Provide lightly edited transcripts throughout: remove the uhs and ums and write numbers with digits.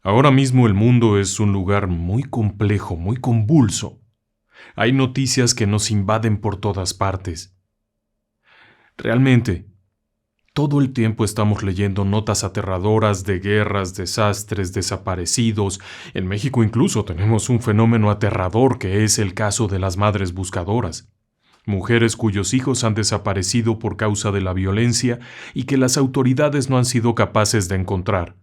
Ahora mismo el mundo es un lugar muy complejo, muy convulso. Hay noticias que nos invaden por todas partes. Realmente, todo el tiempo estamos leyendo notas aterradoras de guerras, desastres, desaparecidos. En México incluso tenemos un fenómeno aterrador que es el caso de las madres buscadoras. Mujeres cuyos hijos han desaparecido por causa de la violencia y que las autoridades no han sido capaces de encontrar.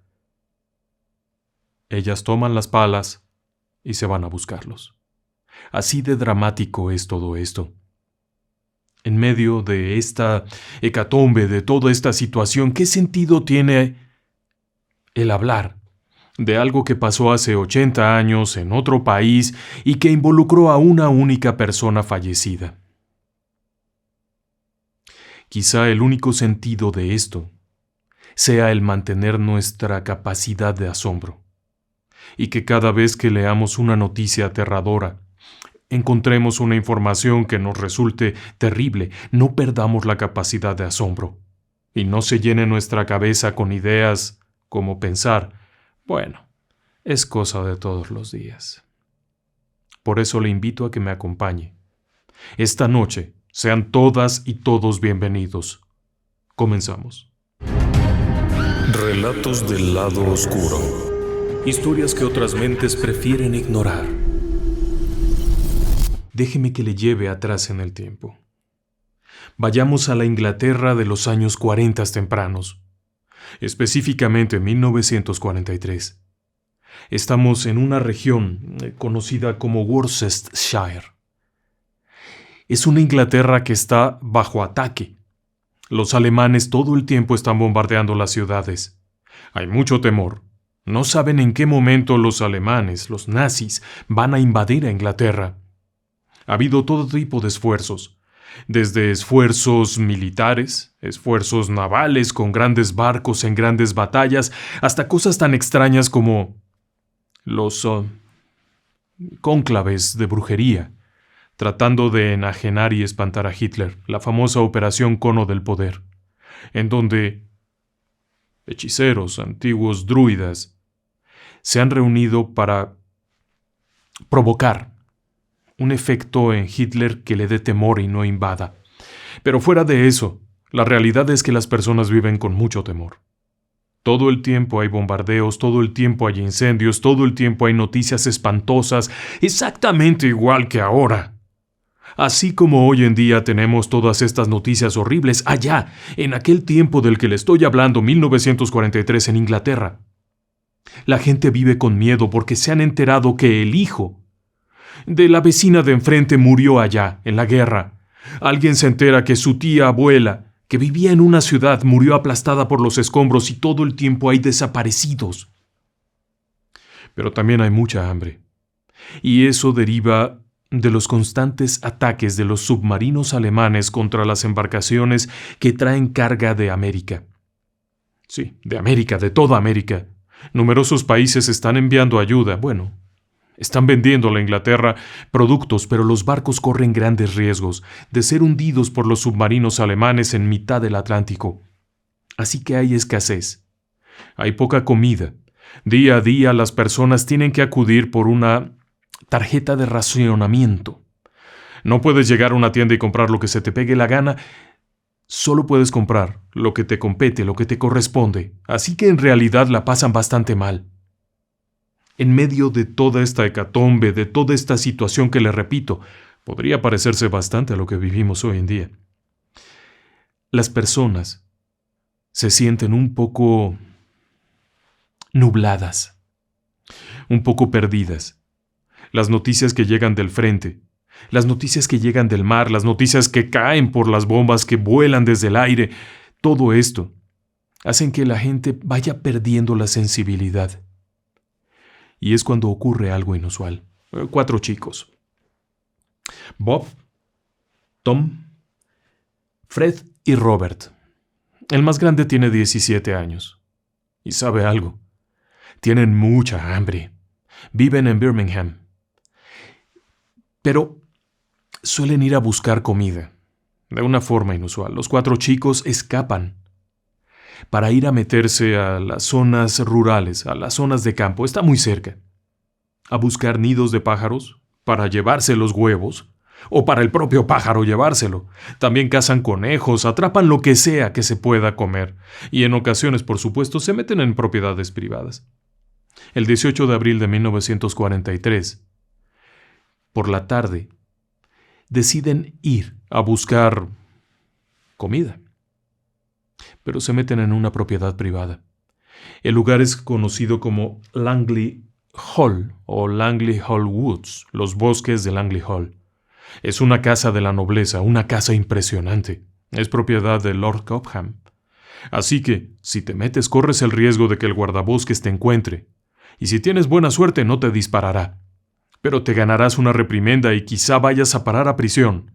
Ellas toman las palas y se van a buscarlos. Así de dramático es todo esto. En medio de esta hecatombe, de toda esta situación, ¿qué sentido tiene el hablar de algo que pasó hace 80 años en otro país y que involucró a una única persona fallecida? Quizá el único sentido de esto sea el mantener nuestra capacidad de asombro, y que cada vez que leamos una noticia aterradora, encontremos una información que nos resulte terrible, no perdamos la capacidad de asombro, y no se llene nuestra cabeza con ideas como pensar, bueno, es cosa de todos los días. Por eso le invito a que me acompañe. Esta noche, sean todas y todos bienvenidos. Comenzamos. Relatos del lado oscuro. Historias que otras mentes prefieren ignorar. Déjeme que le lleve atrás en el tiempo. Vayamos a la Inglaterra de los años 40 tempranos, específicamente 1943. Estamos en una región conocida como Worcestershire. Es una Inglaterra que está bajo ataque. Los alemanes todo el tiempo están bombardeando las ciudades. Hay mucho temor. No saben en qué momento los alemanes, los nazis, van a invadir a Inglaterra. Ha habido todo tipo de esfuerzos, desde esfuerzos militares, esfuerzos navales con grandes barcos en grandes batallas, hasta cosas tan extrañas como los cónclaves de brujería, tratando de enajenar y espantar a Hitler, la famosa Operación Cono del Poder, en donde hechiceros, antiguos druidas, se han reunido para provocar un efecto en Hitler que le dé temor y no invada. Pero fuera de eso, la realidad es que las personas viven con mucho temor. Todo el tiempo hay bombardeos, todo el tiempo hay incendios, todo el tiempo hay noticias espantosas, exactamente igual que ahora. Así como hoy en día tenemos todas estas noticias horribles, allá, en aquel tiempo del que le estoy hablando, 1943 en Inglaterra, la gente vive con miedo porque se han enterado que el hijo de la vecina de enfrente murió allá, en la guerra. Alguien se entera que su tía abuela, que vivía en una ciudad, murió aplastada por los escombros y todo el tiempo hay desaparecidos. Pero también hay mucha hambre. Y eso deriva de los constantes ataques de los submarinos alemanes contra las embarcaciones que traen carga de América. Sí, de América, de toda América. Numerosos países están enviando ayuda. Bueno, están vendiendo a la Inglaterra productos, pero los barcos corren grandes riesgos de ser hundidos por los submarinos alemanes en mitad del Atlántico. Así que hay escasez. Hay poca comida. Día a día las personas tienen que acudir por una tarjeta de racionamiento. No puedes llegar a una tienda y comprar lo que se te pegue la gana. Solo puedes comprar lo que te compete, lo que te corresponde. Así que en realidad la pasan bastante mal. En medio de toda esta hecatombe, de toda esta situación que le repito, podría parecerse bastante a lo que vivimos hoy en día. Las personas se sienten un poco nubladas, un poco perdidas. Las noticias que llegan del frente, las noticias que llegan del mar, las noticias que caen por las bombas que vuelan desde el aire, todo esto hacen que la gente vaya perdiendo la sensibilidad. Y es cuando ocurre algo inusual. 4 chicos. Bob, Tom, Fred y Robert. El más grande tiene 17 años. Y sabe algo. Tienen mucha hambre. Viven en Birmingham. Pero suelen ir a buscar comida. De una forma inusual. Los 4 chicos escapan. para ir a meterse a las zonas rurales, a las zonas de campo, está muy cerca, a buscar nidos de pájaros para llevarse los huevos, o para el propio pájaro llevárselo. También cazan conejos, atrapan lo que sea que se pueda comer, y en ocasiones, por supuesto, se meten en propiedades privadas. El 18 de abril de 1943, por la tarde, deciden ir a buscar comida, pero se meten en una propiedad privada. El lugar es conocido como Langley Hall o Langley Hall Woods, los bosques de Langley Hall. Es una casa de la nobleza, una casa impresionante. Es propiedad de Lord Cobham. Así que, si te metes, corres el riesgo de que el guardabosques te encuentre. Y si tienes buena suerte, no te disparará. Pero te ganarás una reprimenda y quizá vayas a parar a prisión.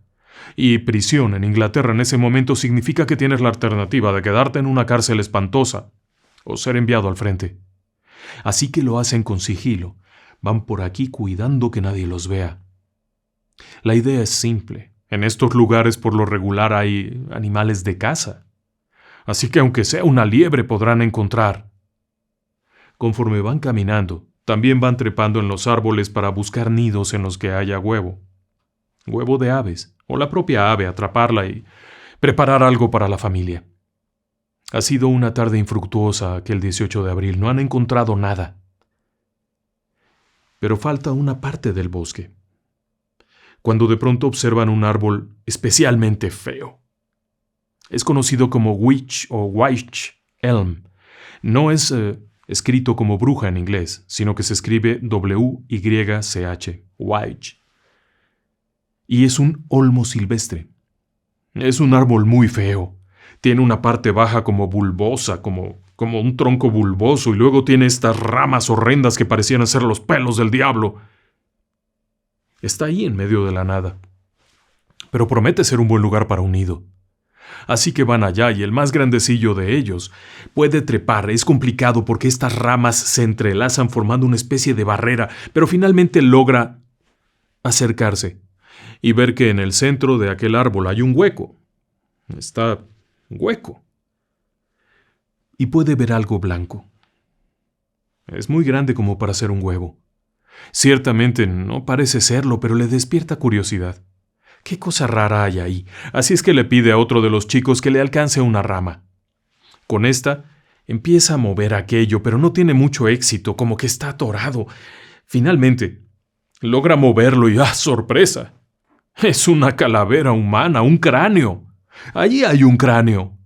Y prisión en Inglaterra en ese momento significa que tienes la alternativa de quedarte en una cárcel espantosa o ser enviado al frente. Así que lo hacen con sigilo. Van por aquí cuidando que nadie los vea. La idea es simple. En estos lugares por lo regular hay animales de caza. Así que aunque sea una liebre podrán encontrar. Conforme van caminando, también van trepando en los árboles para buscar nidos en los que haya huevo. Huevo de aves, o la propia ave, atraparla y preparar algo para la familia. Ha sido una tarde infructuosa aquel 18 de abril, no han encontrado nada. Pero falta una parte del bosque. Cuando de pronto observan un árbol especialmente feo. Es conocido como witch o wych elm. No es escrito como bruja en inglés, sino que se escribe W-Y-C-H, wych. Y es un olmo silvestre. Es un árbol muy feo. Tiene una parte baja como bulbosa, como un tronco bulboso, y luego tiene estas ramas horrendas que parecían ser los pelos del diablo. Está ahí en medio de la nada. Pero promete ser un buen lugar para un nido. Así que van allá y el más grandecillo de ellos puede trepar. Es complicado porque estas ramas se entrelazan formando una especie de barrera, pero finalmente logra acercarse y ver que en el centro de aquel árbol hay un hueco. Está hueco. Y puede ver algo blanco. Es muy grande como para ser un huevo. Ciertamente no parece serlo, pero le despierta curiosidad. ¿Qué cosa rara hay ahí? Así es que le pide a otro de los chicos que le alcance una rama. Con esta, empieza a mover aquello, pero no tiene mucho éxito, como que está atorado. Finalmente, logra moverlo y ¡ah, sorpresa! Es una calavera humana, un cráneo. Allí hay un cráneo.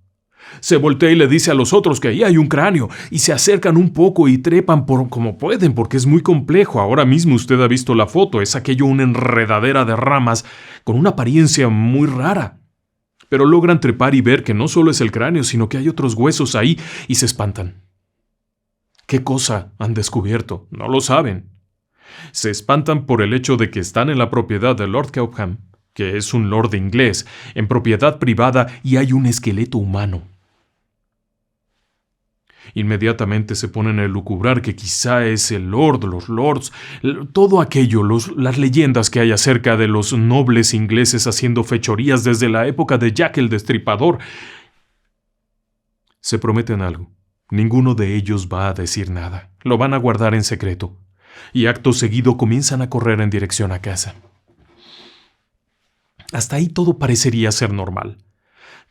Se voltea y le dice a los otros que ahí hay un cráneo, y se acercan un poco y trepan como pueden, porque es muy complejo. Ahora mismo usted ha visto la foto, es aquello una enredadera de ramas con una apariencia muy rara. Pero logran trepar y ver que no solo es el cráneo, sino que hay otros huesos ahí, y se espantan. ¿Qué cosa han descubierto? No lo saben. Se espantan por el hecho de que están en la propiedad de Lord Cobham, que es un lord inglés, en propiedad privada, y hay un esqueleto humano. Inmediatamente se ponen a elucubrar que quizá es el lord, los lords, todo aquello, las leyendas que hay acerca de los nobles ingleses haciendo fechorías desde la época de Jack el Destripador. Se prometen algo. Ninguno de ellos va a decir nada. Lo van a guardar en secreto. Y acto seguido comienzan a correr en dirección a casa. Hasta ahí todo parecería ser normal.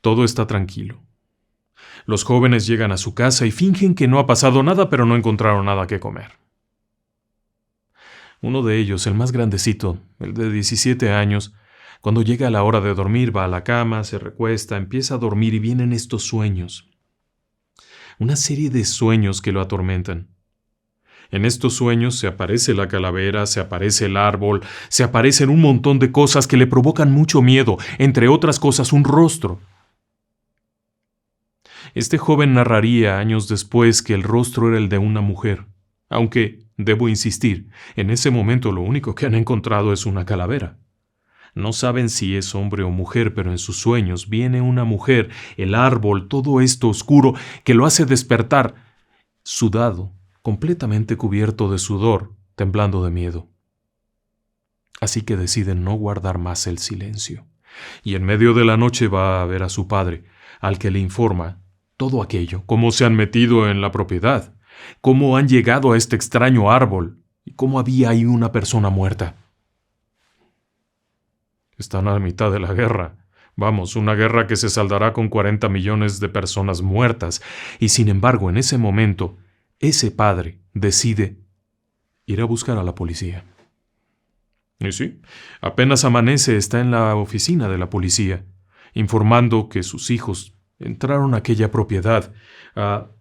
Todo está tranquilo. Los jóvenes llegan a su casa y fingen que no ha pasado nada, pero no encontraron nada que comer. Uno de ellos, el más grandecito, el de 17 años, cuando llega la hora de dormir, va a la cama, se recuesta, empieza a dormir y vienen estos sueños. Una serie de sueños que lo atormentan. En estos sueños se aparece la calavera, se aparece el árbol, se aparecen un montón de cosas que le provocan mucho miedo, entre otras cosas un rostro. Este joven narraría años después que el rostro era el de una mujer, aunque, debo insistir, en ese momento lo único que han encontrado es una calavera. No saben si es hombre o mujer, pero en sus sueños viene una mujer, el árbol, todo esto oscuro que lo hace despertar, sudado, completamente cubierto de sudor, temblando de miedo. Así que deciden no guardar más el silencio. Y en medio de la noche va a ver a su padre, al que le informa todo aquello, cómo se han metido en la propiedad, cómo han llegado a este extraño árbol y cómo había ahí una persona muerta. Están a la mitad de la guerra. Vamos, una guerra que se saldará con 40 millones de personas muertas. Y sin embargo, en ese momento, ese padre decide ir a buscar a la policía. Y sí, apenas amanece está en la oficina de la policía, informando que sus hijos entraron a aquella propiedad a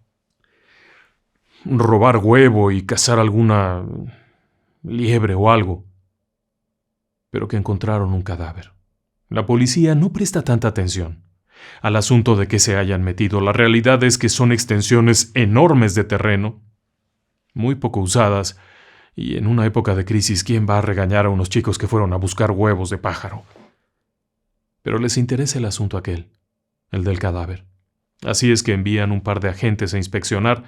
robar huevo y cazar alguna liebre o algo, pero que encontraron un cadáver. La policía no presta tanta atención al asunto de que se hayan metido. La realidad es que son extensiones enormes de terreno, muy poco usadas, y en una época de crisis, ¿quién va a regañar a unos chicos que fueron a buscar huevos de pájaro? Pero les interesa el asunto aquel, el del cadáver. Así es que envían un par de agentes a inspeccionar,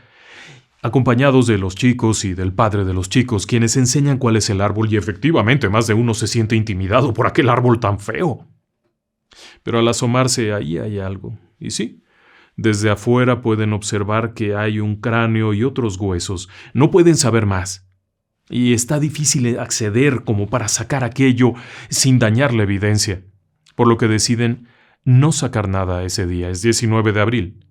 acompañados de los chicos y del padre de los chicos, quienes enseñan cuál es el árbol, y efectivamente más de uno se siente intimidado por aquel árbol tan feo. Pero al asomarse ahí hay algo, y sí, desde afuera pueden observar que hay un cráneo y otros huesos. No pueden saber más, y está difícil acceder como para sacar aquello sin dañar la evidencia, por lo que deciden no sacar nada ese día, es 19 de abril,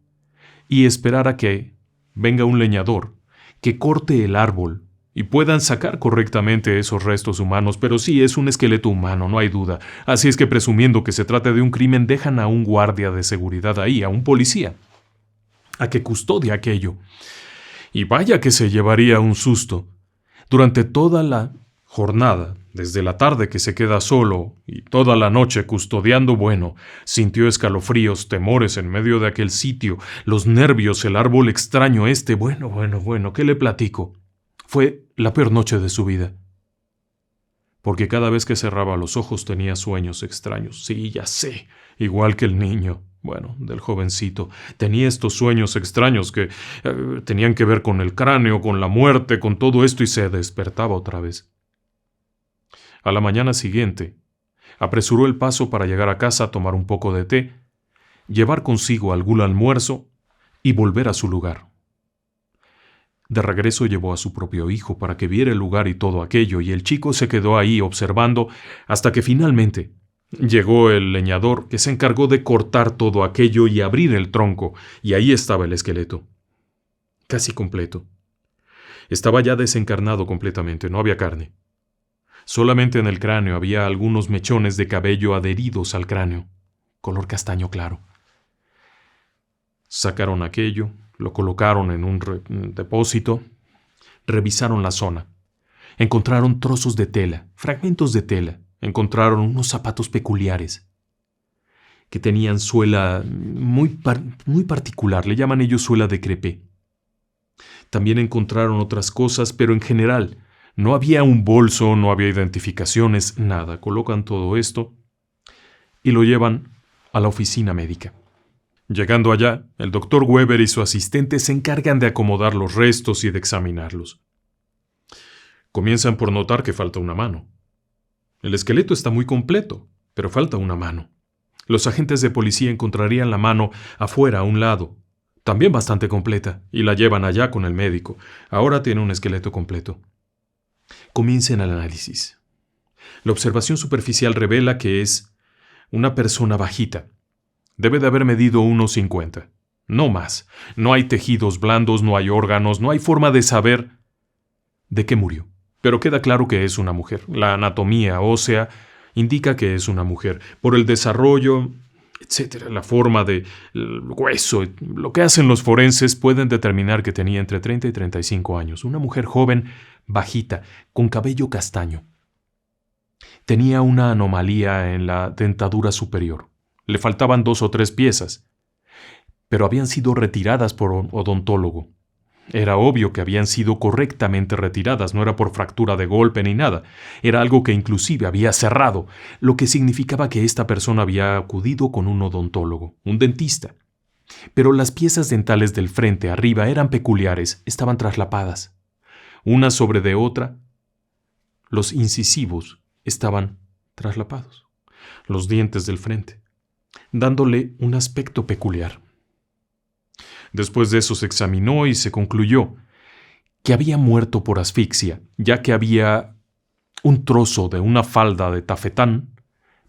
y esperar a que venga un leñador, que corte el árbol y puedan sacar correctamente esos restos humanos. Pero sí, es un esqueleto humano, no hay duda. Así es que, presumiendo que se trata de un crimen, dejan a un guardia de seguridad ahí, a un policía, a que custodie aquello. Y vaya que se llevaría un susto. Durante toda la jornada, desde la tarde que se queda solo y toda la noche custodiando, bueno, sintió escalofríos, temores en medio de aquel sitio, los nervios, el árbol extraño este, bueno, ¿qué le platico? Fue la peor noche de su vida. Porque cada vez que cerraba los ojos tenía sueños extraños. Sí, ya sé, igual que el niño, bueno, del jovencito. Tenía estos sueños extraños que tenían que ver con el cráneo, con la muerte, con todo esto, y se despertaba otra vez. A la mañana siguiente, apresuró el paso para llegar a casa a tomar un poco de té, llevar consigo algún almuerzo y volver a su lugar. De regreso llevó a su propio hijo para que viera el lugar y todo aquello, y el chico se quedó ahí observando hasta que finalmente llegó el leñador, que se encargó de cortar todo aquello y abrir el tronco, y ahí estaba el esqueleto, casi completo. Estaba ya desencarnado completamente, no había carne. Solamente en el cráneo había algunos mechones de cabello adheridos al cráneo, color castaño claro. Sacaron aquello, lo colocaron en un depósito, revisaron la zona. Encontraron trozos de tela, fragmentos de tela. Encontraron unos zapatos peculiares que tenían suela muy particular, le llaman ellos suela de crepé. También encontraron otras cosas, pero en general no había un bolso, no había identificaciones, nada. Colocan todo esto y lo llevan a la oficina médica. Llegando allá, el doctor Weber y su asistente se encargan de acomodar los restos y de examinarlos. Comienzan por notar que falta una mano. El esqueleto está muy completo, pero falta una mano. Los agentes de policía encontrarían la mano afuera, a un lado, también bastante completa, y la llevan allá con el médico. Ahora tiene un esqueleto completo. Comienza el análisis. La observación superficial revela que es una persona bajita. Debe de haber medido 1,50. No más. No hay tejidos blandos, no hay órganos, no hay forma de saber de qué murió. Pero queda claro que es una mujer. La anatomía ósea indica que es una mujer. Por el desarrollo, etcétera, la forma del hueso, lo que hacen los forenses, pueden determinar que tenía entre 30 y 35 años. Una mujer joven, bajita, con cabello castaño. Tenía una anomalía en la dentadura superior. Le faltaban 2 o 3 piezas, pero habían sido retiradas por un odontólogo. Era obvio que habían sido correctamente retiradas, no era por fractura de golpe ni nada. Era algo que inclusive había cerrado, lo que significaba que esta persona había acudido con un odontólogo, un dentista. Pero las piezas dentales del frente arriba eran peculiares, estaban traslapadas. Una sobre de otra, los incisivos estaban traslapados, los dientes del frente, dándole un aspecto peculiar. Después de eso se examinó y se concluyó que había muerto por asfixia, ya que había un trozo de una falda de tafetán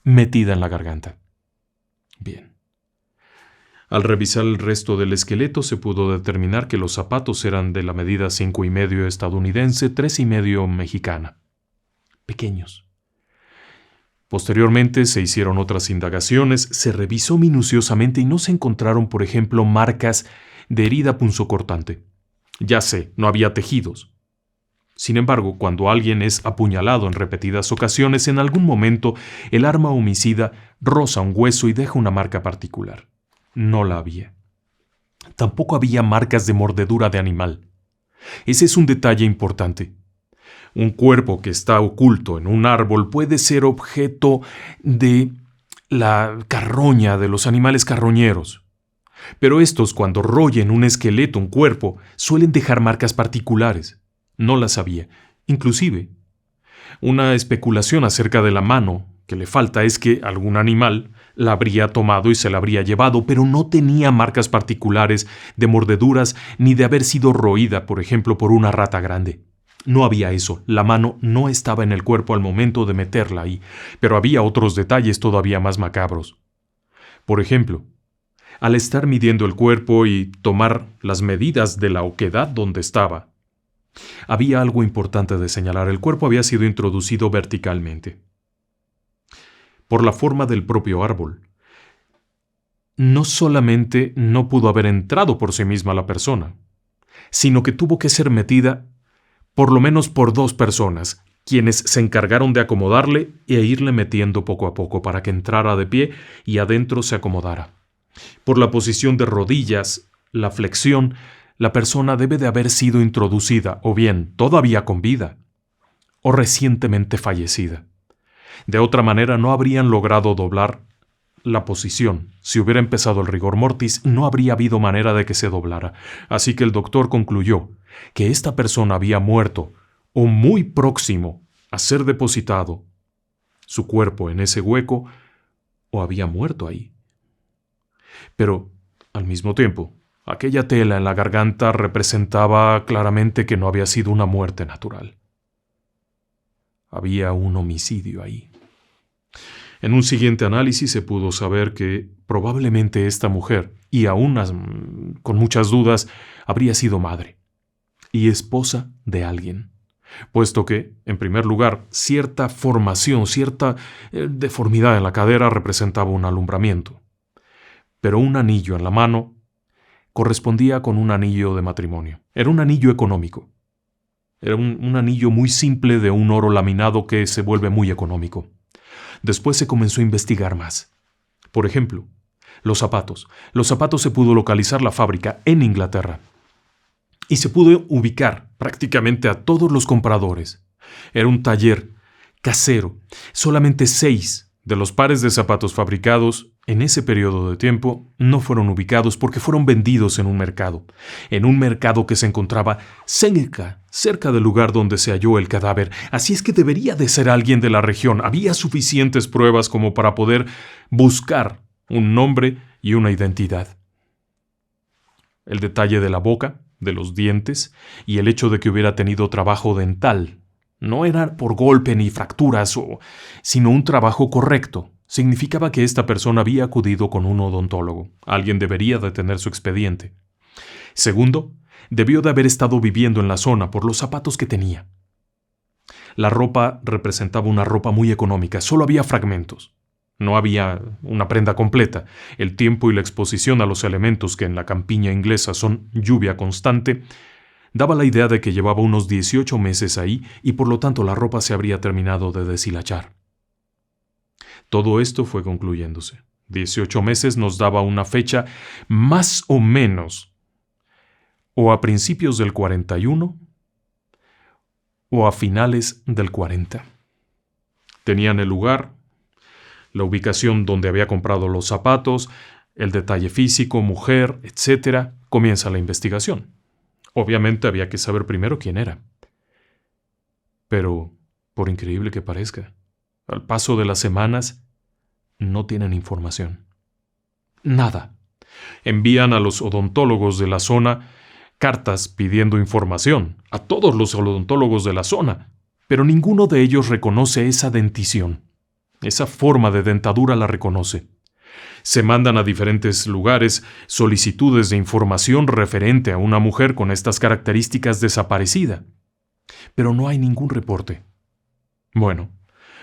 metida en la garganta. Bien. Al revisar el resto del esqueleto se pudo determinar que los zapatos eran de la medida 5,5 estadounidense, 3,5 mexicana. Pequeños. Posteriormente se hicieron otras indagaciones, se revisó minuciosamente y no se encontraron, por ejemplo, marcas de herida punzocortante. Ya sé, no había tejidos. Sin embargo, cuando alguien es apuñalado en repetidas ocasiones, en algún momento el arma homicida roza un hueso y deja una marca particular. No la había. Tampoco había marcas de mordedura de animal. Ese es un detalle importante. Un cuerpo que está oculto en un árbol puede ser objeto de la carroña de los animales carroñeros. Pero estos, cuando royen un esqueleto, un cuerpo, suelen dejar marcas particulares. No las había. Inclusive, una especulación acerca de la mano que le falta es que algún animal la habría tomado y se la habría llevado, pero no tenía marcas particulares de mordeduras ni de haber sido roída, por ejemplo, por una rata grande. No había eso. La mano no estaba en el cuerpo al momento de meterla ahí, pero había otros detalles todavía más macabros. Por ejemplo, al estar midiendo el cuerpo y tomar las medidas de la oquedad donde estaba, había algo importante de señalar. El cuerpo había sido introducido verticalmente. Por la forma del propio árbol. No solamente no pudo haber entrado por sí misma la persona, sino que tuvo que ser metida por lo menos por 2 personas, quienes se encargaron de acomodarle e irle metiendo poco a poco para que entrara de pie y adentro se acomodara. Por la posición de rodillas, la flexión, la persona debe de haber sido introducida, o bien todavía con vida, o recientemente fallecida. De otra manera no habrían logrado doblar la posición. Si hubiera empezado el rigor mortis, no habría habido manera de que se doblara. Así que el doctor concluyó que esta persona había muerto, o muy próximo a ser depositado, su cuerpo en ese hueco, o había muerto ahí. Pero, al mismo tiempo, aquella tela en la garganta representaba claramente que no había sido una muerte natural. Había un homicidio ahí. En un siguiente análisis se pudo saber que probablemente esta mujer, y aún con muchas dudas, habría sido madre y esposa de alguien, puesto que, en primer lugar, cierta formación, cierta deformidad en la cadera representaba un alumbramiento, pero un anillo en la mano correspondía con un anillo de matrimonio. Era un anillo económico. Era un anillo muy simple de un oro laminado que se vuelve muy económico. Después se comenzó a investigar más. Por ejemplo, los zapatos. Los zapatos se pudo localizar la fábrica en Inglaterra. Y se pudo ubicar prácticamente a todos los compradores. Era un taller casero. Solamente 6 de los pares de zapatos fabricados en ese periodo de tiempo no fueron ubicados porque fueron vendidos en un mercado que se encontraba cerca del lugar donde se halló el cadáver. Así es que debería de ser alguien de la región. Había suficientes pruebas como para poder buscar un nombre y una identidad. El detalle de la boca, de los dientes y el hecho de que hubiera tenido trabajo dental. No era por golpe ni fracturas, sino un trabajo correcto. Significaba que esta persona había acudido con un odontólogo. Alguien debería de tener su expediente. Segundo, debió de haber estado viviendo en la zona por los zapatos que tenía. La ropa representaba una ropa muy económica, solo había fragmentos. No había una prenda completa. El tiempo y la exposición a los elementos que en la campiña inglesa son lluvia constante, daba la idea de que llevaba unos 18 meses ahí y por lo tanto la ropa se habría terminado de deshilachar. Todo esto fue concluyéndose. 18 meses nos daba una fecha más o menos o a principios del 41 o a finales del 40. Tenían el lugar, la ubicación donde había comprado los zapatos, el detalle físico, mujer, etc. Comienza la investigación. Obviamente había que saber primero quién era. Pero, por increíble que parezca, al paso de las semanas, no tienen información. Nada. Envían a los odontólogos de la zona cartas pidiendo información, a todos los odontólogos de la zona, pero ninguno de ellos reconoce esa dentición. Esa forma de dentadura la reconoce. Se mandan a diferentes lugares solicitudes de información referente a una mujer con estas características desaparecida, pero no hay ningún reporte. Bueno,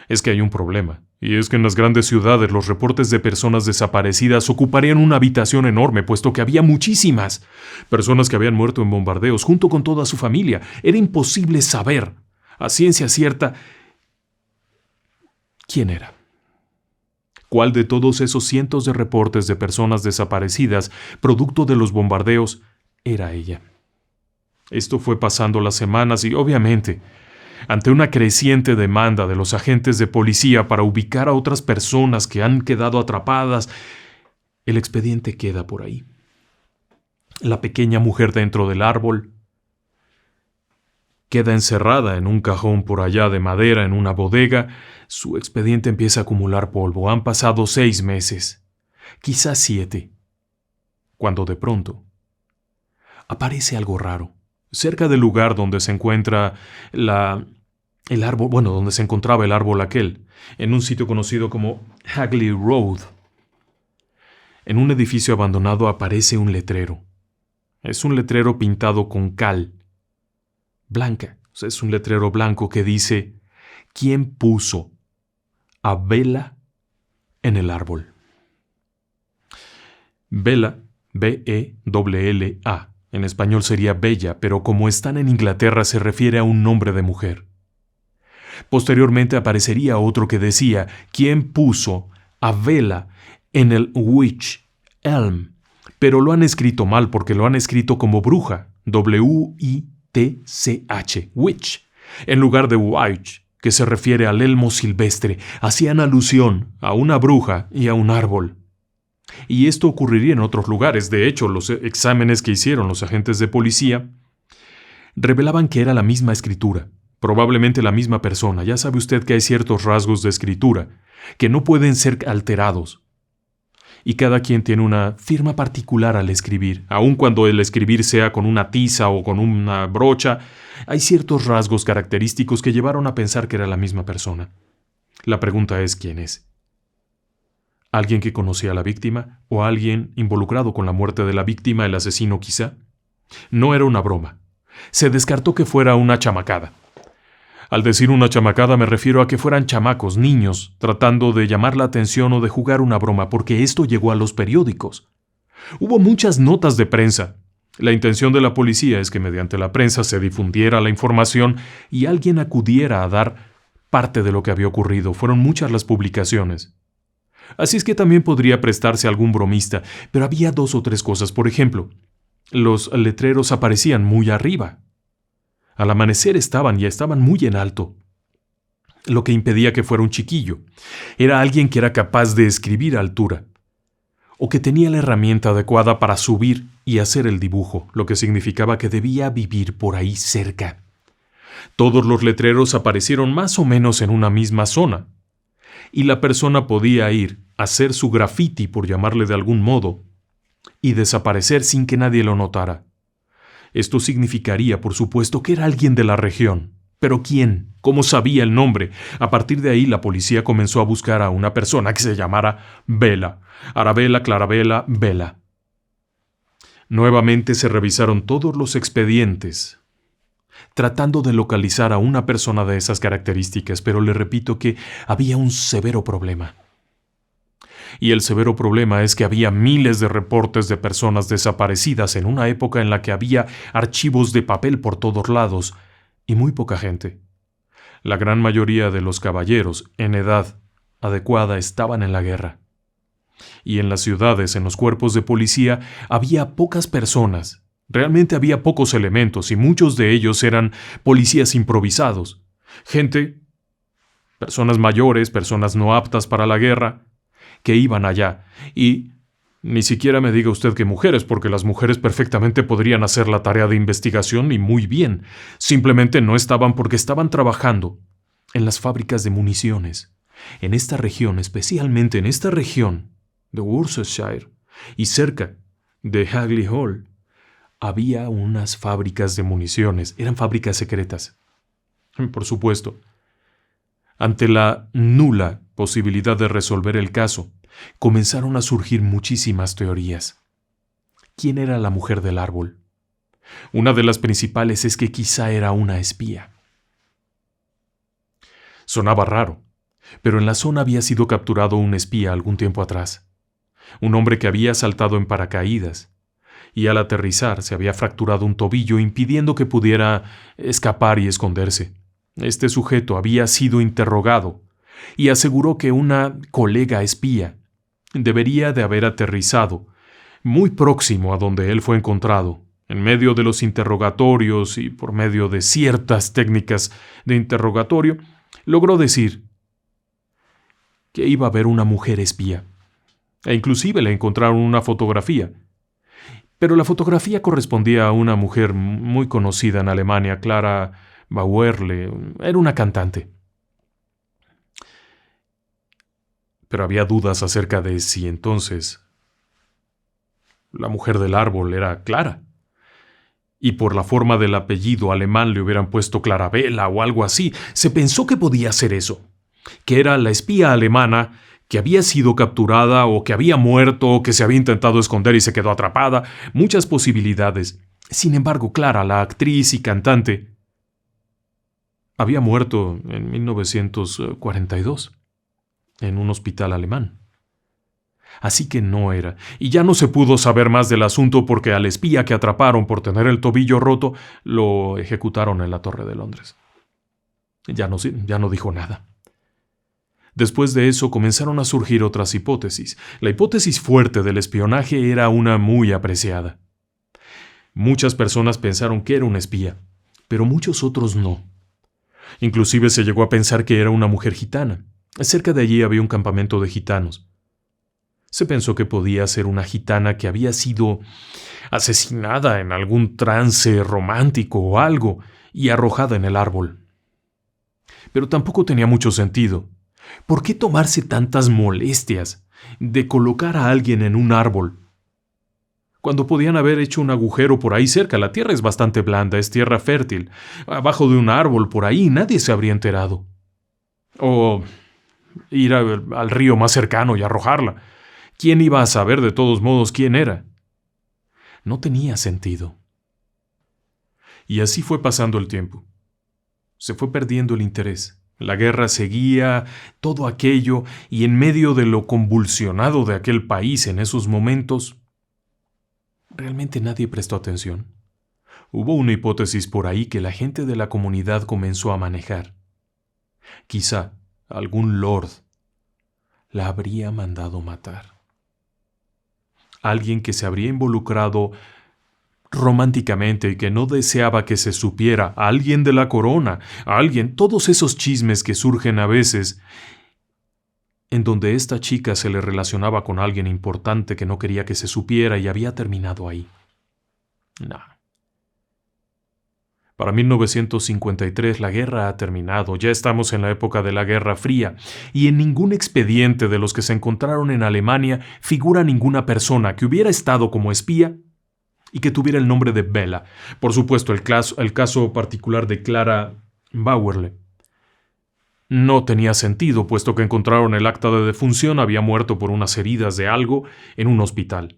es que hay un problema, y es que en las grandes ciudades los reportes de personas desaparecidas ocuparían una habitación enorme, puesto que había muchísimas personas que habían muerto en bombardeos junto con toda su familia. Era imposible saber, a ciencia cierta, quién era. ¿Cuál de todos esos cientos de reportes de personas desaparecidas, producto de los bombardeos, era ella? Esto fue pasando las semanas y, obviamente, ante una creciente demanda de los agentes de policía para ubicar a otras personas que han quedado atrapadas, el expediente queda por ahí. La pequeña mujer dentro del árbol queda encerrada en un cajón por allá de madera en una bodega. Su expediente empieza a acumular polvo. Han pasado 6 meses, quizás 7, cuando de pronto aparece algo raro. Cerca del lugar donde se encuentra el árbol, donde se encontraba el árbol aquel, en un sitio conocido como Hagley Road, en un edificio abandonado aparece un letrero. Es un letrero pintado con cal blanca. Es un letrero blanco que dice: ¿quién puso a Bella en el árbol? Bella, B-E-L-L-A. En español sería Bella, pero como están en Inglaterra se refiere a un nombre de mujer. Posteriormente aparecería otro que decía: ¿quién puso a Bella en el Wych Elm? Pero lo han escrito mal porque lo han escrito como bruja, W-I-T-C-H, Witch, en lugar de Wych, que se refiere al elmo silvestre. Hacían alusión a una bruja y a un árbol. Y esto ocurriría en otros lugares. De hecho, los exámenes que hicieron los agentes de policía revelaban que era la misma escritura, probablemente la misma persona. Ya sabe usted que hay ciertos rasgos de escritura que no pueden ser alterados. Y cada quien tiene una firma particular al escribir. Aun cuando el escribir sea con una tiza o con una brocha, hay ciertos rasgos característicos que llevaron a pensar que era la misma persona. La pregunta es: ¿quién es? ¿Alguien que conocía a la víctima? ¿O alguien involucrado con la muerte de la víctima, el asesino quizá? No era una broma. Se descartó que fuera una chamacada. Al decir una chamacada me refiero a que fueran chamacos, niños, tratando de llamar la atención o de jugar una broma, porque esto llegó a los periódicos. Hubo muchas notas de prensa. La intención de la policía es que mediante la prensa se difundiera la información y alguien acudiera a dar parte de lo que había ocurrido. Fueron muchas las publicaciones. Así es que también podría prestarse a algún bromista, pero había 2 o 3 cosas. Por ejemplo, los letreros aparecían muy arriba. Al amanecer estaban muy en alto, lo que impedía que fuera un chiquillo. Era alguien que era capaz de escribir a altura, o que tenía la herramienta adecuada para subir y hacer el dibujo, lo que significaba que debía vivir por ahí cerca. Todos los letreros aparecieron más o menos en una misma zona, y la persona podía ir a hacer su graffiti, por llamarle de algún modo, y desaparecer sin que nadie lo notara. Esto significaría, por supuesto, que era alguien de la región. ¿Pero quién? ¿Cómo sabía el nombre? A partir de ahí, la policía comenzó a buscar a una persona que se llamara Bella. Arabella, Clarabella, Bella. Nuevamente se revisaron todos los expedientes, tratando de localizar a una persona de esas características, pero le repito que había un severo problema. Y el severo problema es que había miles de reportes de personas desaparecidas en una época en la que había archivos de papel por todos lados y muy poca gente. La gran mayoría de los caballeros en edad adecuada estaban en la guerra. Y en las ciudades, en los cuerpos de policía, había pocas personas. Realmente había pocos elementos y muchos de ellos eran policías improvisados. Personas mayores, personas no aptas para la guerra, que iban allá. Y ni siquiera me diga usted que mujeres, porque las mujeres perfectamente podrían hacer la tarea de investigación y muy bien. Simplemente no estaban porque estaban trabajando en las fábricas de municiones. En esta región, especialmente en esta región de Worcestershire y cerca de Hagley Hall había unas fábricas de municiones. Eran fábricas secretas. Por supuesto, ante la nula posibilidad de resolver el caso, comenzaron a surgir muchísimas teorías. ¿Quién era la mujer del árbol? Una de las principales es que quizá era una espía. Sonaba raro, pero en la zona había sido capturado un espía algún tiempo atrás. Un hombre que había saltado en paracaídas y al aterrizar se había fracturado un tobillo impidiendo que pudiera escapar y esconderse. Este sujeto había sido interrogado y aseguró que una colega espía debería de haber aterrizado muy próximo a donde él fue encontrado. En medio de los interrogatorios y por medio de ciertas técnicas de interrogatorio, logró decir que iba a haber una mujer espía. E inclusive le encontraron una fotografía. Pero la fotografía correspondía a una mujer muy conocida en Alemania, Clara Bauerle. Era una cantante. Pero había dudas acerca de si entonces la mujer del árbol era Clara. Y por la forma del apellido alemán le hubieran puesto Clarabella o algo así. Se pensó que podía ser eso, que era la espía alemana que había sido capturada o que había muerto o que se había intentado esconder y se quedó atrapada. Muchas posibilidades. Sin embargo, Clara, la actriz y cantante, había muerto en 1942 en un hospital alemán. Así que no era, y ya no se pudo saber más del asunto porque al espía que atraparon por tener el tobillo roto lo ejecutaron en la Torre de Londres. Ya no dijo nada. Después de eso comenzaron a surgir otras hipótesis. La hipótesis fuerte del espionaje era una muy apreciada. Muchas personas pensaron que era un espía, pero muchos otros no. Inclusive se llegó a pensar que era una mujer gitana. Cerca de allí había un campamento de gitanos. Se pensó que podía ser una gitana que había sido asesinada en algún trance romántico o algo y arrojada en el árbol. Pero tampoco tenía mucho sentido. ¿Por qué tomarse tantas molestias de colocar a alguien en un árbol cuando podían haber hecho un agujero por ahí cerca? La tierra es bastante blanda, es tierra fértil. Abajo de un árbol por ahí nadie se habría enterado. O ir al río más cercano y arrojarla. ¿Quién iba a saber de todos modos quién era? No tenía sentido. Y así fue pasando el tiempo. Se fue perdiendo el interés. La guerra seguía, todo aquello, y en medio de lo convulsionado de aquel país en esos momentos, realmente nadie prestó atención. Hubo una hipótesis por ahí que la gente de la comunidad comenzó a manejar. Quizá algún lord la habría mandado matar. Alguien que se habría involucrado románticamente y que no deseaba que se supiera, alguien de la corona, todos esos chismes que surgen a veces, en donde esta chica se le relacionaba con alguien importante que no quería que se supiera y había terminado ahí. No. Para 1953 la guerra ha terminado, ya estamos en la época de la Guerra Fría, y en ningún expediente de los que se encontraron en Alemania figura ninguna persona que hubiera estado como espía y que tuviera el nombre de Bella. Por supuesto, el caso particular de Clara Bauerle no tenía sentido, puesto que encontraron el acta de defunción, había muerto por unas heridas de algo en un hospital,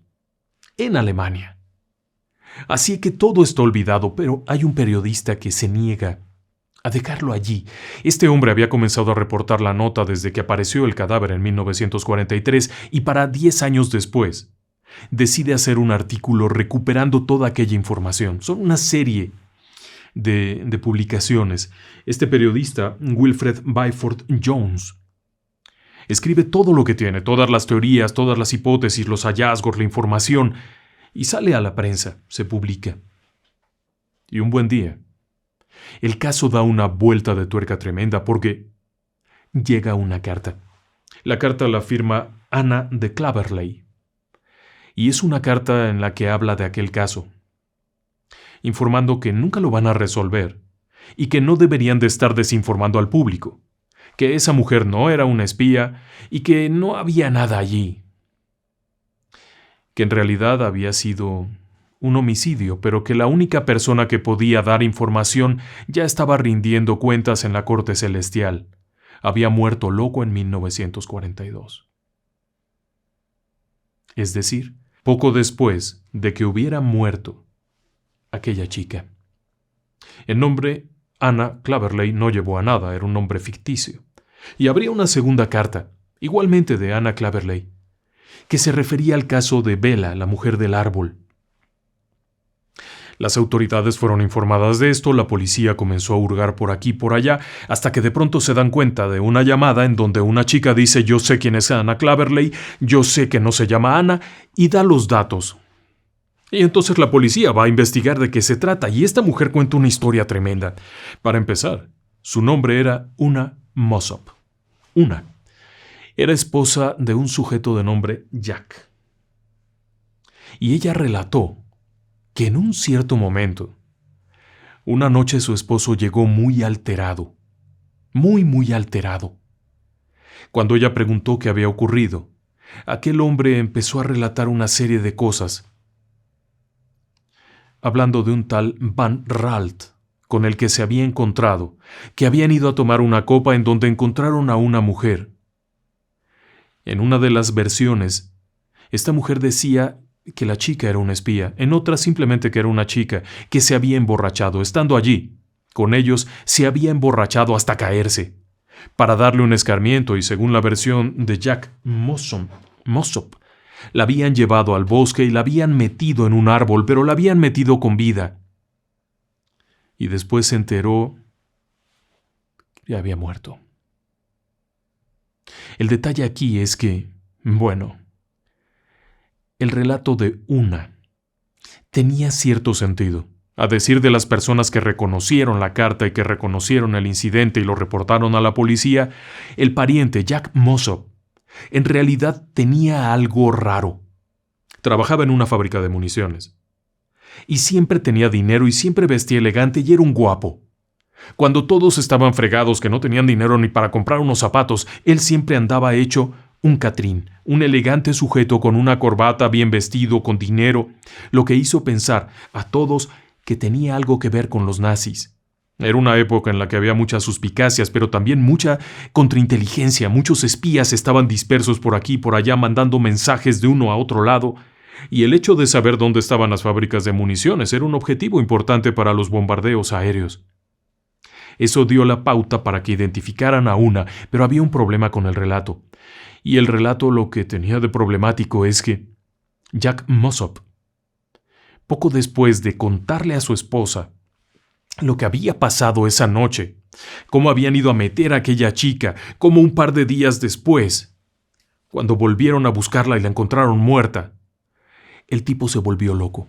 en Alemania. Así que todo está olvidado, pero hay un periodista que se niega a dejarlo allí. Este hombre había comenzado a reportar la nota desde que apareció el cadáver en 1943 y para 10 años después decide hacer un artículo recuperando toda aquella información. Son una serie de publicaciones. Este periodista, Wilfred Byford Jones, escribe todo lo que tiene, todas las teorías, todas las hipótesis, los hallazgos, la información, y sale a la prensa, se publica. Y un buen día, el caso da una vuelta de tuerca tremenda porque llega una carta. La carta la firma Anna de Claverley. Y es una carta en la que habla de aquel caso, informando que nunca lo van a resolver y que no deberían de estar desinformando al público, que esa mujer no era una espía y que no había nada allí. que en realidad había sido un homicidio, pero que la única persona que podía dar información ya estaba rindiendo cuentas en la Corte Celestial. Había muerto loco en 1942. Es decir, poco después de que hubiera muerto aquella chica. El nombre Anna Claverley no llevó a nada, era un nombre ficticio. Y habría una segunda carta, igualmente de Anna Claverley, que se refería al caso de Bella, la mujer del árbol. Las autoridades fueron informadas de esto, la policía comenzó a hurgar por aquí y por allá, hasta que de pronto se dan cuenta de una llamada en donde una chica dice: yo sé quién es Anna Claverley, yo sé que no se llama Anna, y da los datos. Y entonces la policía va a investigar de qué se trata, y esta mujer cuenta una historia tremenda. Para empezar, su nombre era Una Mossop. Una. Era esposa de un sujeto de nombre Jack. Y ella relató que en un cierto momento, una noche su esposo llegó muy alterado, muy alterado. Cuando ella preguntó qué había ocurrido, aquel hombre empezó a relatar una serie de cosas, hablando de un tal Van Ralt, con el que se había encontrado, que habían ido a tomar una copa en donde encontraron a una mujer. En una de las versiones, esta mujer decía que la chica era una espía, en otra simplemente que era una chica que se había emborrachado. Estando allí, con ellos, se había emborrachado hasta caerse, para darle un escarmiento, y según la versión de Jack Mossop, la habían llevado al bosque y la habían metido en un árbol, pero la habían metido con vida. Y después se enteró que había muerto. El detalle aquí es que, bueno, el relato de Una tenía cierto sentido. A decir de las personas que reconocieron la carta y que reconocieron el incidente y lo reportaron a la policía, el pariente Jack Mossop en realidad tenía algo raro. Trabajaba en una fábrica de municiones. Y siempre tenía dinero y siempre vestía elegante y era un guapo. Cuando todos estaban fregados que no tenían dinero ni para comprar unos zapatos, él siempre andaba hecho un catrín, un elegante sujeto con una corbata, bien vestido, con dinero, lo que hizo pensar a todos que tenía algo que ver con los nazis. Era una época en la que había muchas suspicacias, pero también mucha contrainteligencia. Muchos espías estaban dispersos por aquí y por allá mandando mensajes de uno a otro lado, y el hecho de saber dónde estaban las fábricas de municiones era un objetivo importante para los bombardeos aéreos. Eso dio la pauta para que identificaran a Una, pero había un problema con el relato. Y el relato lo que tenía de problemático es que Jack Mossop, poco después de contarle a su esposa lo que había pasado esa noche, cómo habían ido a meter a aquella chica, cómo un par de días después, cuando volvieron a buscarla y la encontraron muerta, el tipo se volvió loco.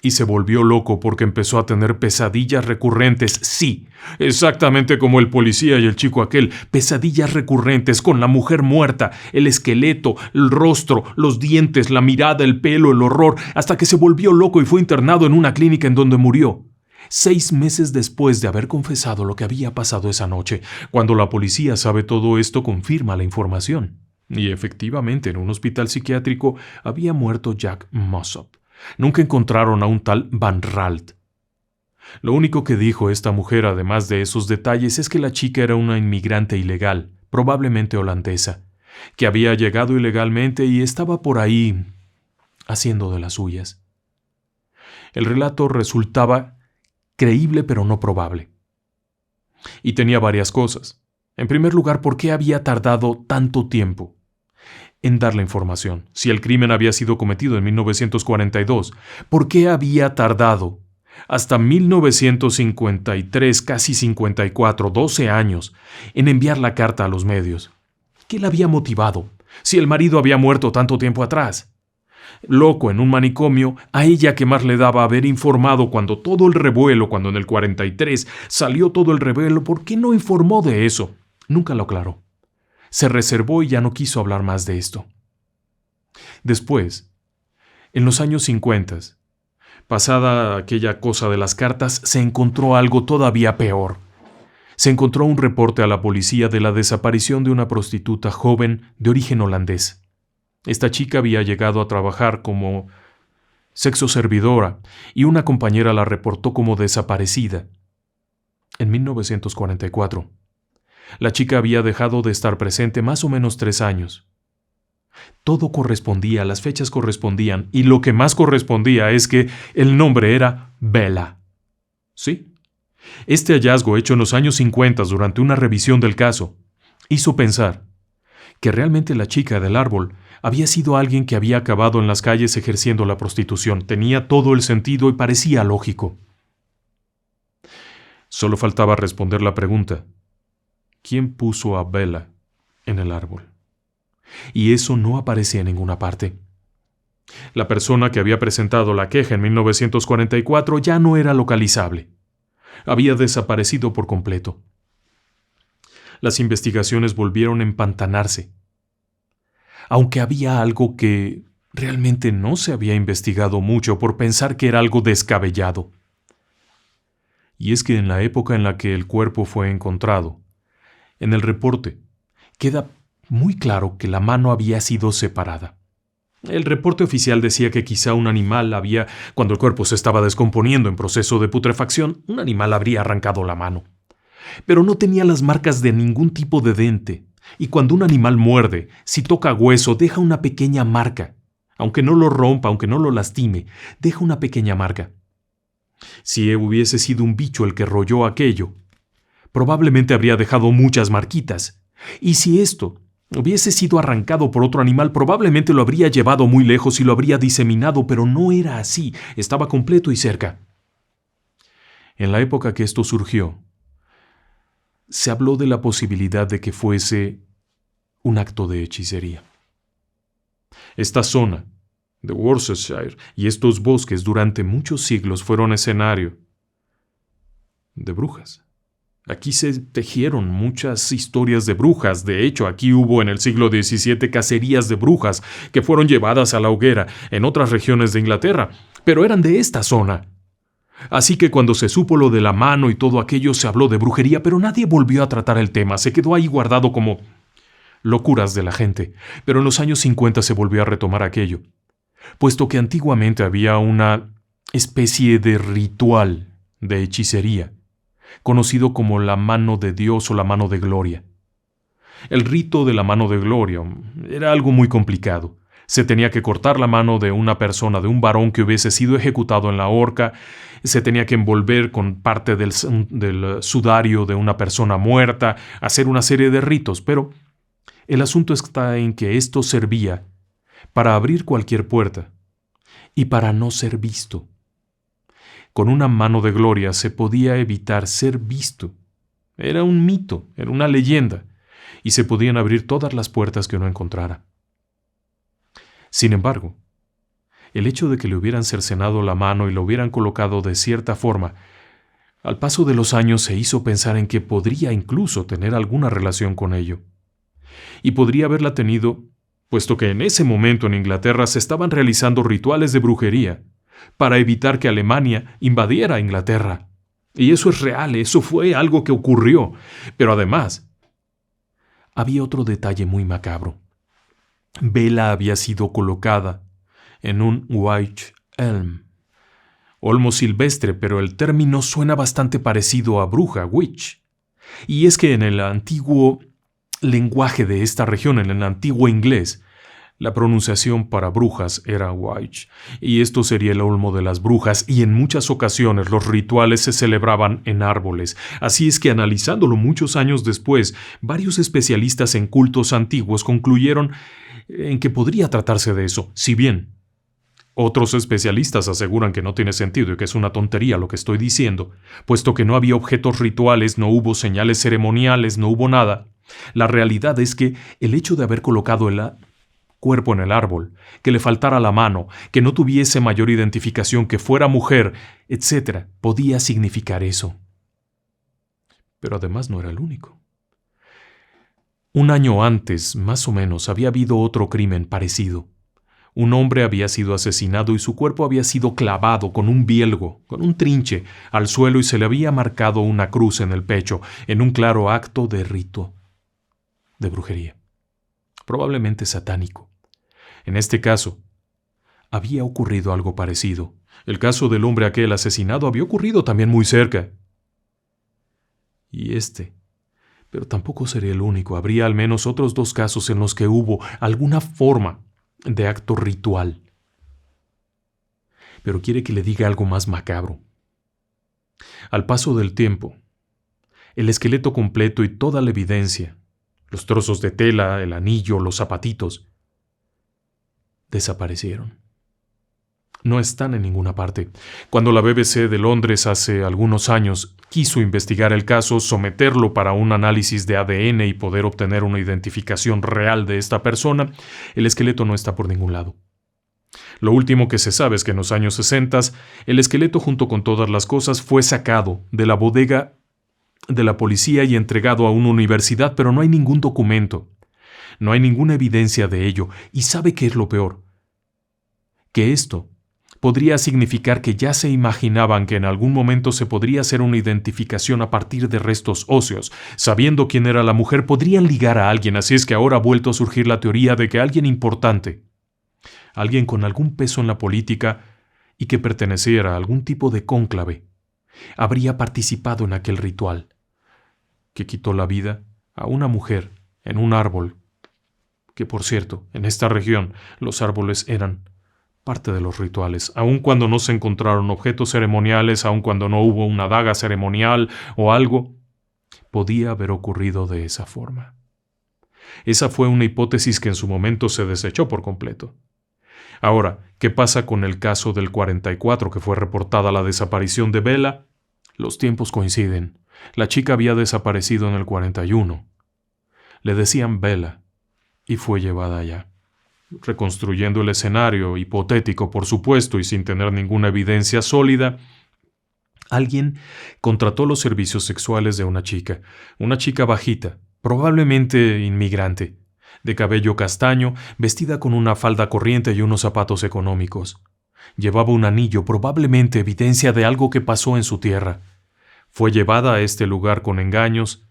Y se volvió loco porque empezó a tener pesadillas recurrentes. Sí, exactamente como el policía y el chico aquel. Pesadillas recurrentes con la mujer muerta, el esqueleto, el rostro, los dientes, la mirada, el pelo, el horror, hasta que se volvió loco y fue internado en una clínica en donde murió. 6 meses después de haber confesado lo que había pasado esa noche. Cuando la policía sabe todo esto, confirma la información. Y efectivamente, en un hospital psiquiátrico había muerto Jack Mossop. Nunca encontraron a un tal Van Ralt. Lo único que dijo esta mujer, además de esos detalles, es que la chica era una inmigrante ilegal, probablemente holandesa, que había llegado ilegalmente y estaba por ahí haciendo de las suyas. El relato resultaba creíble pero no probable. Y tenía varias cosas. En primer lugar, ¿por qué había tardado tanto tiempo en dar la información? Si el crimen había sido cometido en 1942, ¿por qué había tardado hasta 1953, casi 54, 12 años, en enviar la carta a los medios? ¿Qué la había motivado? Si el marido había muerto tanto tiempo atrás. Loco en un manicomio, a ella que más le daba haber informado cuando todo el revuelo, cuando en el 43 salió todo el revuelo, ¿por qué no informó de eso? Nunca lo aclaró. Se reservó y ya no quiso hablar más de esto. Después, en los años 50, pasada aquella cosa de las cartas, se encontró algo todavía peor. Se encontró un reporte a la policía de la desaparición de una prostituta joven de origen holandés. Esta chica había llegado a trabajar como sexo servidora y una compañera la reportó como desaparecida. En 1944, la chica había dejado de estar presente más o menos 3 años. Todo correspondía, las fechas correspondían, y lo que más correspondía es que el nombre era Bella. Sí, este hallazgo hecho en los años 50 durante una revisión del caso hizo pensar que realmente la chica del árbol había sido alguien que había acabado en las calles ejerciendo la prostitución. Tenía todo el sentido y parecía lógico. Solo faltaba responder la pregunta: ¿quién puso a Bella en el árbol? Y eso no aparecía en ninguna parte. La persona que había presentado la queja en 1944 ya no era localizable. Había desaparecido por completo. Las investigaciones volvieron a empantanarse. Aunque había algo que realmente no se había investigado mucho por pensar que era algo descabellado. Y es que en la época en la que el cuerpo fue encontrado, en el reporte, queda muy claro que la mano había sido separada. El reporte oficial decía que quizá un animal cuando el cuerpo se estaba descomponiendo en proceso de putrefacción, un animal habría arrancado la mano. Pero no tenía las marcas de ningún tipo de dente, y cuando un animal muerde, si toca hueso, deja una pequeña marca. Aunque no lo rompa, aunque no lo lastime, deja una pequeña marca. Si hubiese sido un bicho el que royó aquello, probablemente habría dejado muchas marquitas. Y si esto hubiese sido arrancado por otro animal, probablemente lo habría llevado muy lejos y lo habría diseminado, pero no era así, estaba completo y cerca. En la época que esto surgió, se habló de la posibilidad de que fuese un acto de hechicería. Esta zona de Worcestershire y estos bosques durante muchos siglos fueron escenario de brujas. Aquí se tejieron muchas historias de brujas. De hecho, aquí hubo en el siglo XVII cacerías de brujas que fueron llevadas a la hoguera en otras regiones de Inglaterra, pero eran de esta zona. Así que cuando se supo lo de la mano y todo aquello, se habló de brujería, pero nadie volvió a tratar el tema. Se quedó ahí guardado como locuras de la gente. Pero en los años 50 se volvió a retomar aquello, puesto que antiguamente había una especie de ritual de hechicería, conocido como la mano de Dios o la mano de gloria. El rito de la mano de gloria era algo muy complicado. Se tenía que cortar la mano de una persona, de un varón que hubiese sido ejecutado en la horca, se tenía que envolver con parte del sudario de una persona muerta, hacer una serie de ritos, pero el asunto está en que esto servía para abrir cualquier puerta y para no ser visto. Con una mano de gloria se podía evitar ser visto. Era un mito, era una leyenda, y se podían abrir todas las puertas que uno encontrara. Sin embargo, el hecho de que le hubieran cercenado la mano y lo hubieran colocado de cierta forma, al paso de los años se hizo pensar en que podría incluso tener alguna relación con ello. Y podría haberla tenido, puesto que en ese momento en Inglaterra se estaban realizando rituales de brujería para evitar que Alemania invadiera Inglaterra. Y eso es real, eso fue algo que ocurrió. Pero además, había otro detalle muy macabro. Bella había sido colocada en un wych elm, olmo silvestre, pero el término suena bastante parecido a bruja, witch. Y es que en el antiguo lenguaje de esta región, en el antiguo inglés, la pronunciación para brujas era wych, y esto sería el olmo de las brujas, y en muchas ocasiones los rituales se celebraban en árboles. Así es que, analizándolo muchos años después, varios especialistas en cultos antiguos concluyeron en que podría tratarse de eso, si bien otros especialistas aseguran que no tiene sentido y que es una tontería lo que estoy diciendo, puesto que no había objetos rituales, no hubo señales ceremoniales, no hubo nada. La realidad es que el hecho de haber colocado el cuerpo en el árbol, que le faltara la mano, que no tuviese mayor identificación, que fuera mujer, etc., podía significar eso. Pero además no era el único. Un año antes, más o menos, había habido otro crimen parecido. Un hombre había sido asesinado y su cuerpo había sido clavado con un bielgo, con un trinche, al suelo y se le había marcado una cruz en el pecho, en un claro acto de rito de brujería, probablemente satánico. En este caso, había ocurrido algo parecido. El caso del hombre aquel asesinado había ocurrido también muy cerca. Y pero tampoco sería el único. Habría al menos otros 2 casos en los que hubo alguna forma de acto ritual. Pero quiere que le diga algo más macabro. Al paso del tiempo, el esqueleto completo y toda la evidencia, los trozos de tela, el anillo, los zapatitos, desaparecieron. No están en ninguna parte. Cuando la BBC de Londres hace algunos años quiso investigar el caso, someterlo para un análisis de ADN y poder obtener una identificación real de esta persona, el esqueleto no está por ningún lado. Lo último que se sabe es que en los años 60, el esqueleto junto con todas las cosas fue sacado de la bodega de la policía y entregado a una universidad, pero no hay ningún documento. No hay ninguna evidencia de ello. ¿Y sabe qué es lo peor? Que esto podría significar que ya se imaginaban que en algún momento se podría hacer una identificación a partir de restos óseos. Sabiendo quién era la mujer, podrían ligar a alguien, así es que ahora ha vuelto a surgir la teoría de que alguien importante, alguien con algún peso en la política y que perteneciera a algún tipo de cónclave, habría participado en aquel ritual, que quitó la vida a una mujer en un árbol, que por cierto, en esta región los árboles eran parte de los rituales, aun cuando no se encontraron objetos ceremoniales, aun cuando no hubo una daga ceremonial o algo, podía haber ocurrido de esa forma. Esa fue una hipótesis que en su momento se desechó por completo. Ahora, ¿qué pasa con el caso del 44 que fue reportada la desaparición de Bella? Los tiempos coinciden. La chica había desaparecido en el 41. Le decían Bella y fue llevada allá. Reconstruyendo el escenario, hipotético por supuesto y sin tener ninguna evidencia sólida, alguien contrató los servicios sexuales de una chica bajita, probablemente inmigrante, de cabello castaño, vestida con una falda corriente y unos zapatos económicos. Llevaba un anillo, probablemente evidencia de algo que pasó en su tierra. Fue llevada a este lugar con engaños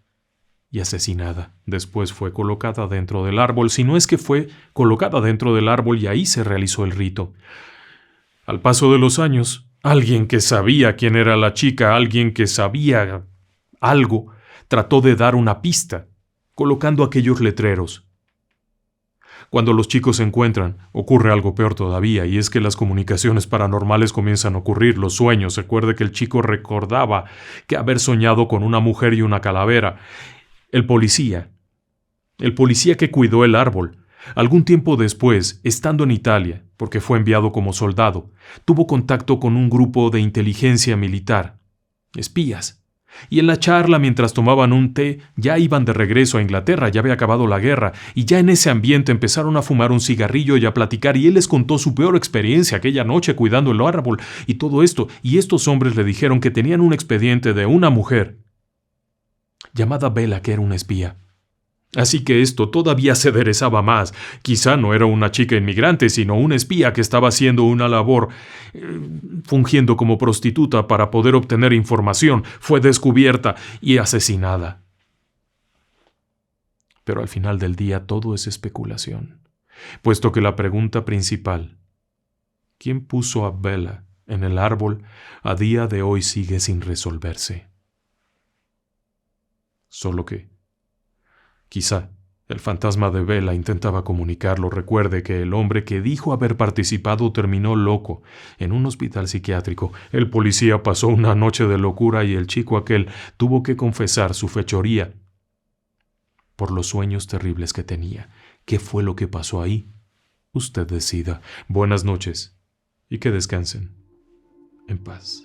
y asesinada. Después fue colocada dentro del árbol, si no es que fue colocada dentro del árbol y ahí se realizó el rito. Al paso de los años, alguien que sabía quién era la chica, alguien que sabía algo, trató de dar una pista, colocando aquellos letreros. Cuando los chicos se encuentran, ocurre algo peor todavía, y es que las comunicaciones paranormales comienzan a ocurrir, los sueños. Recuerde que el chico recordaba que haber soñado con una mujer y una calavera. El policía que cuidó el árbol, algún tiempo después, estando en Italia, porque fue enviado como soldado, tuvo contacto con un grupo de inteligencia militar, espías. Y en la charla, mientras tomaban un té, ya iban de regreso a Inglaterra, ya había acabado la guerra, y ya en ese ambiente empezaron a fumar un cigarrillo y a platicar, y él les contó su peor experiencia aquella noche cuidando el árbol y todo esto, y estos hombres le dijeron que tenían un expediente de una mujer llamada Bella, que era una espía. Así que esto todavía se aderezaba más. Quizá no era una chica inmigrante, sino una espía que estaba haciendo una labor, fungiendo como prostituta para poder obtener información. Fue descubierta y asesinada. Pero al final del día todo es especulación, puesto que la pregunta principal, ¿quién puso a Bella en el árbol?, a día de hoy sigue sin resolverse. Solo que, quizá, el fantasma de Bella intentaba comunicarlo. Recuerde que el hombre que dijo haber participado terminó loco en un hospital psiquiátrico. El policía pasó una noche de locura y el chico aquel tuvo que confesar su fechoría por los sueños terribles que tenía. ¿Qué fue lo que pasó ahí? Usted decida. Buenas noches y que descansen en paz.